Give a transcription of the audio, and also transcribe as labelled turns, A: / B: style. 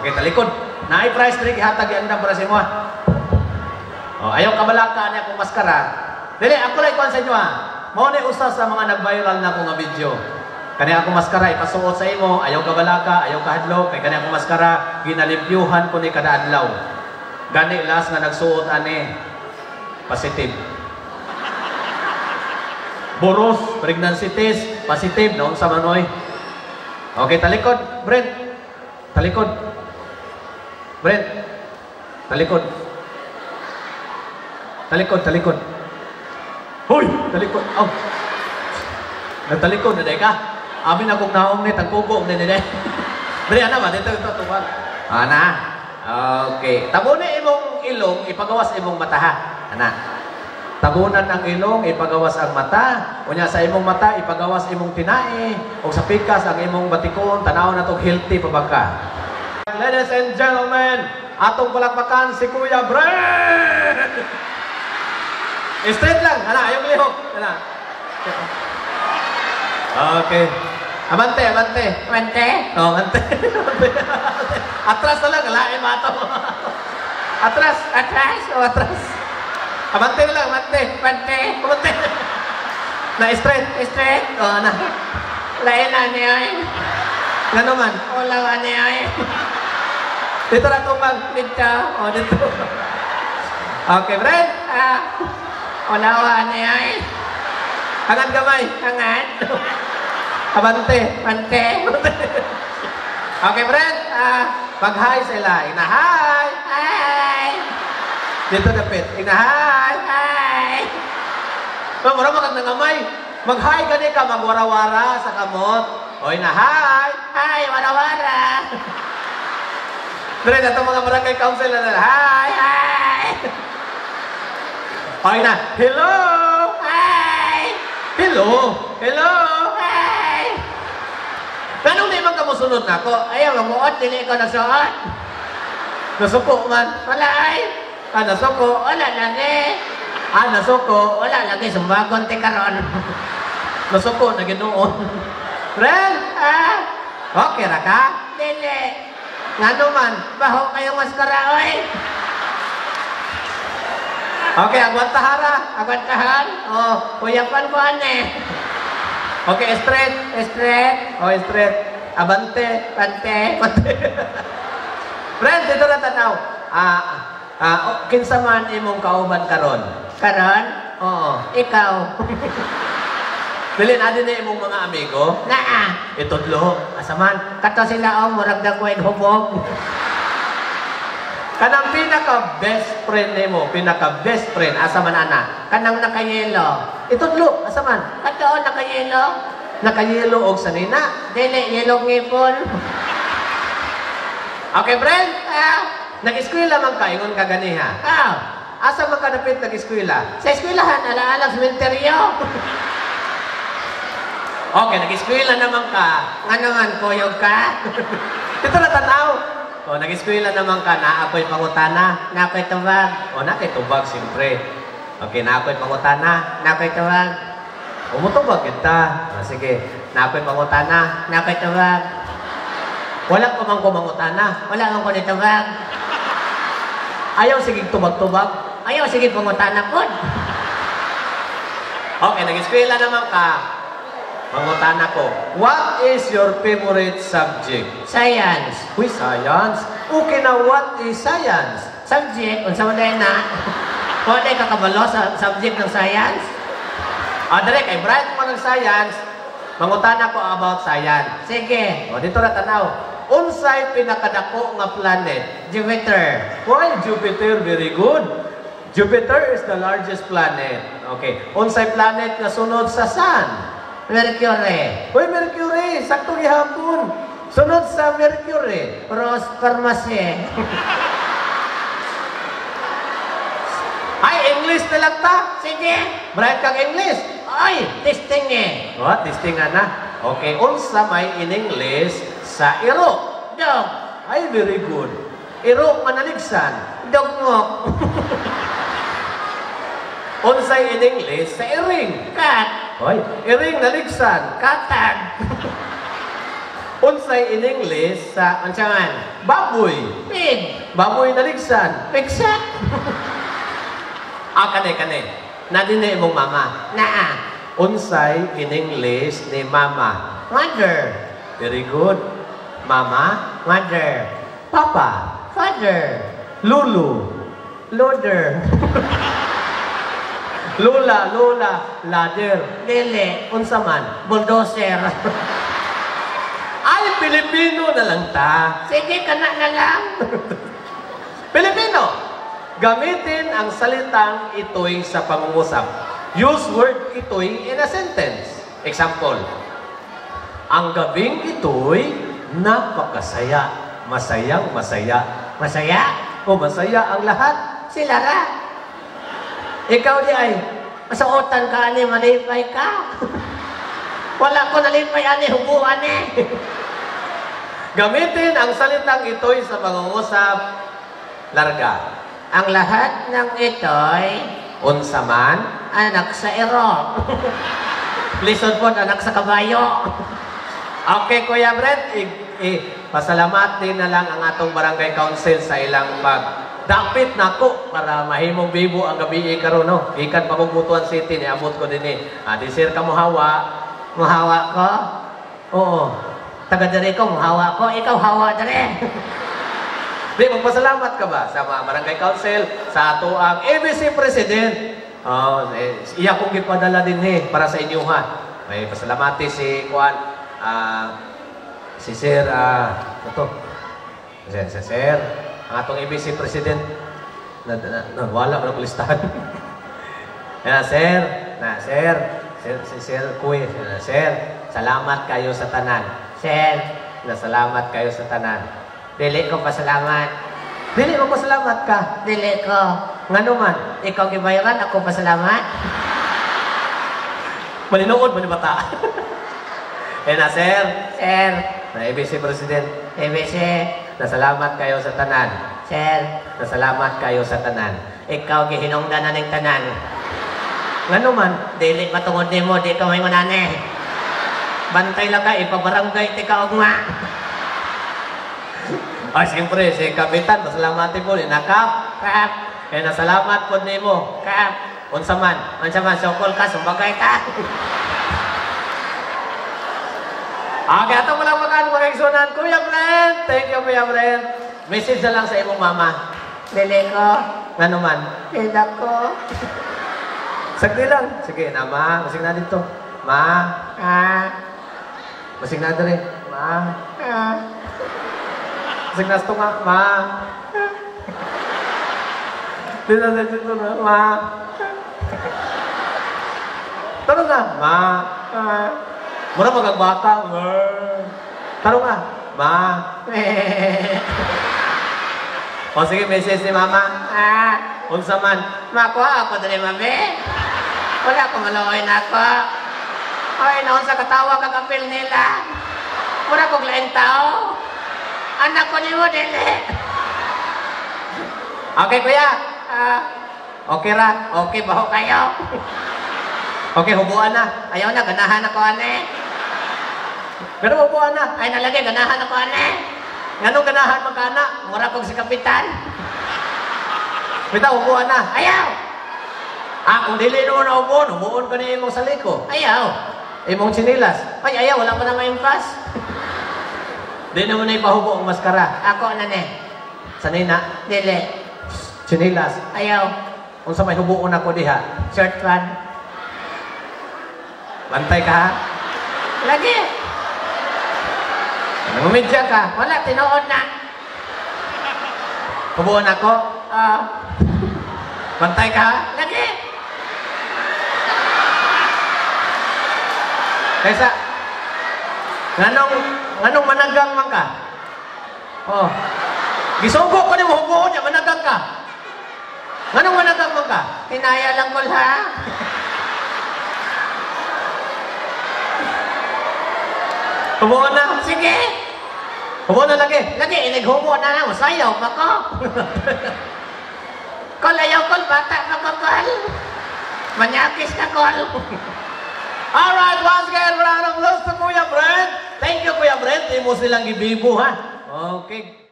A: Okay, talikod. Na-i-price drink, hatag yan na para sa inyo. Oh, ayaw kabalaka niya kung maskara. Dili, ako lang ikuan sa inyo ha. Mao ni usa sa mga nag-viral na akong video. Kani ako maskara, ipasuot sa imo, ayaw kabalaka, ayaw kahadlok, kay kani ako maskara, ginalimpyuhan ko ni kada adlaw. Gani last nga nagsuot ani, positive. Boros, pregnancy test, positive, noong sa manoy. Okay, talikod, Brent. Talikod. Brent. Talikod. Talikod, talikod. Hoy! Talikod. Oh. Nagtalikod na day ka. Amin akong naong ni, tagkubong din din. Dali, ano ba? Dito, ito, tuwag. Ana. Okay. Tabunin imong ilong, ipagawas imong mata ha. Ana. Tabunan ang ilong, ipagawas ang mata. Unya sa imong mata, ipagawas imong tinai. O sa pikas, ang imong batikon, tanaw na itong healthy pabagka. Ladies and gentlemen, atong palakpakan si Kuya Brent! Straight lang. Ana, ayong lihok. Ana. Okay. Abante, abante.
B: Abante?
A: Oh, abante. Atras na lang, lain mato. Atras.
B: Atras?
A: Oh, atras. Abante na lang, abante.
B: Abante?
A: Abante. Na straight.
B: Straight?
A: Oh, na.
B: Lain na niya eh.
A: Nga naman.
B: Ulawa niya eh.
A: Dito na tumbang.
B: Dito.
A: Oh, dito. Okay, Brent.
B: Ulawa niya eh.
A: Hangad gamay.
B: Hangad.
A: Abante.
B: Abante.
A: Okay, Brent. Mag-hi sila. Ina-hi.
B: Hi.
A: Dito dapit. Ina-hi.
B: Hi.
A: Mura makag nangamay. Mag-hi gani ka, magwara-wara sa kamot. O ina-hi.
B: Hi, wara-wara.
A: Brent, itong mga barangay council na hi.
B: Hi.
A: Okay na. Hello.
B: Hi.
A: Hello. Hello.
B: Hi.
A: Ganong di man ka mo sunod na ako?
B: Ayaw, mamuot. Dili ko nasuot.
A: Nasuko man.
B: Wala ay.
A: Nasuko.
B: Wala lagi.
A: Nasuko.
B: Wala lagi. Sumbagon ti karon.
A: Nasuko na ginoon. Brent. Okay ra ka?
B: Dili.
A: Nga naman.
B: Baho kayong maskara, oy.
A: Okay, agwantahara.
B: Agwantahan. Oh, kuyapan ko ane.
A: Okay, straight.
B: Straight.
A: Oh, straight. Abante.
B: Pante.
A: Brent, dito na tanaw. Kinsa man imong kauban karon?
B: Karon?
A: Oo.
B: Ikaw.
A: Dili na din na imong mga amigo?
B: Naa.
A: Itudlo. Asaman.
B: Kato sila o, murag dagway hubog.
A: Kanang pinaka-best friend nimo, pinaka-best friend, asaman ana?
B: Kanang nakayelo.
A: Itudlo. Asaman.
B: Kato nakayelo.
A: Nakayelo og sanina.
B: Dili, yelong ngipon.
A: Okay, Brent. Nag-eskwela man ka, ingon ka ganiha. Asa man ka dapit nag-eskwela?
B: Sa eskwelahan, ala-alang sementeryo.
A: Okay, nag-eskwela naman ka.
B: Nga naman, kuyog ka.
A: Dito na tanaw. O, nag-eskwela naman ka, na ako'y pangutana.
B: Nakoy tubag.
A: O, na kay tubag, siyempre. Okay, na ako'y pangutana.
B: Nakoy tubag.
A: Umutubag kita. O, sige, na ako'y pangutana.
B: Nakoy tubag.
A: Wala ko mang kumangutana.
B: Wala kang kulit tubag.
A: Ayaw, sige, tubag-tubag.
B: Ayaw, sige, pangutana po.
A: Okay, nag-eskwela naman ka. Pangutana ko. What is your favorite subject?
B: Science.
A: Uy, science? Okay na, what is science?
B: Subject, unsa man day na? Wala ka kabalo sa subject ng science?
A: Dali, kay Brian mo ng science, mangutana ko about science.
B: Sige.
A: O, dito na tanaw. Unsay pinakadako nga planet?
B: Jupiter.
A: Why Jupiter? Very good. Jupiter is the largest planet. Okay. Unsay planet nga sunod sa Sun?
B: Mercury.
A: Uy, Mercury! Sakto gihapon. Sunod sa Mercury.
B: Rose Pharmacy.
A: Ay, English na lang ta.
B: Sige.
A: Bright kang English.
B: Ay, testing eh.
A: What? Testing na. Okay, unsa may in English sa iro?
B: Dog.
A: Ay, very good. Iro manaligsan.
B: Dugmok.
A: Unsay in English sa iring?
B: Cat.
A: Hoy, iring naligsan.
B: Katag.
A: Unsay in English sa
B: Unsa man?
A: baboy.
B: Pig.
A: Baboy naligsan.
B: Pigsa.
A: Kane. Nadine imong mama.
B: Naa.
A: Unsay in English ni mama.
B: Mother.
A: Very good. Mama.
B: Mother.
A: Papa.
B: Father.
A: Lulu.
B: Loader.
A: Lola. Ladder.
B: Dili.
A: Unsa man?
B: Bulldozer.
A: Ay, Pilipino na lang ta.
B: Sige, kana na lang.
A: Pilipino. Gamitin ang salitang ito'y sa pangungusap. Use word ito'y in a sentence. Example. Ang gabing ito'y napakasaya. Masayang masaya.
B: Masaya?
A: O masaya ang lahat.
B: Sila ra.
A: Ikaw di ay.
B: Masuotan ka ani, malipay ka. Wala ko nalipay ani, hubuan eh.
A: Gamitin ang salitang ito'y sa pangungusap. Larga.
B: Ang lahat ng ito'y
A: Unsa man.
B: anak sa ero. Lisod po, anak sa kabayo.
A: Okay, Kuya Brent, pasalamat din na lang ang atong barangay council sa ilang dapit nako para mahimong bibo ang gabi karon no. Gikan pa kog Butuan City ni abot ko dinhi. Di sir ka mohawa.
B: Muhawa ko?
A: Oo.
B: Taga diri ko, muhawa ko. Ikaw hawa diri.
A: Di magpasalamat ka ba sa mga barangay council sa ato ang ABC President? Iya kong gipadala dinhi para sa inyo ha. May pasalamati si Juan si Sir si Sir ang atong ABC President wala man ang listahan. Si Sir Kuy, Sir, salamat kayo sa tanan.
B: Sir,
A: Salamat kayo sa tanan.
B: dili ko pasalamat.
A: Dili mo pasalamat ka.
B: Dili ko.
A: Ngano man?
B: Ikaw gibayaran, ako pasalamat.
A: Malinood mo ni bata. Sir,
B: Sir,
A: na ABC President,
B: ABC,
A: nasalamat kayo sa tanan.
B: Sir,
A: Nasalamat kayo sa tanan.
B: ikaw gihinungdan na ng tanan.
A: Ngano man?
B: Dili matungod nimo, di ka may manane. Bantay lang ka, ipabarangay ti ka ugma.
A: Siyempre, si Kapitan, pasalamati po, nakap.
B: Kap,
A: Nasalamat po nimo.
B: kap,
A: Unsa man?
B: sukol ka, sumbagay ka.
A: Gato mo lang mga igsunan. Kuya Brent! Thank you, Kuya Brent. Message na lang sa imong mama.
B: Dili ko,
A: Ngano man?
B: dili ko.
A: Sagli lang. Sige, ma. Masig na dito. Ma. Masig na dito Ma. Masig na ito nga. Ma. Dito na. Ma. Tanong nga. Ma. Mura magagbata. Tanong nga. Ma. O sige, message ni mama. Unsa man.
B: Makuha ako dali mabe. Wala ko maluoy na ako. Ay, naon sa katawa kakapil nila. Mura kong laing tao. Anak ko ni mo dili.
A: Okay, kuya. Okay ra.
B: Okay ba ho kayo?
A: Okay, hubuan na.
B: Ayaw na, ganahan ako ane.
A: Pero hubuan na.
B: Ay, nalagay, ganahan ako ane.
A: Nganong ganahan magkana?
B: Mura kong si kapitan.
A: Bita, hubuan na.
B: Ayaw!
A: Kung dili naman na hubuon ka ni imong saliko.
B: Ayaw!
A: Imong chinilas.
B: Ay, ayaw, wala pa na maimpas.
A: Di naman na ipahubo ang maskara.
B: Ako na ne.
A: Sanina,
B: Dili.
A: chinilas.
B: Ayaw.
A: Unsa may hubuon ako diha.
B: Short one.
A: Bantay ka ha.
B: Lagi.
A: Namumidya ka.
B: Wala, tinuod na.
A: Hubuon ako. Bantay ka ha.
B: Lagi.
A: Kaysa, nganong managang man ka? Oh. Gisugo ko ni mo hubuon niya, managang ka. Nganong managang man ka?
B: Tinaya lang ko ha.
A: Hubuon na.
B: Sige.
A: Hubuon na lagi.
B: Lagi, inighubo na lang. Sayaw pa ko. Kol, ayaw kol. Bata pa ko, kol. Manyakis ka, kol.
A: Alright, once again, round of applause to Kuya Brent. Thank you, Kuya Brent. Imo silang gibibo, ha? Okay.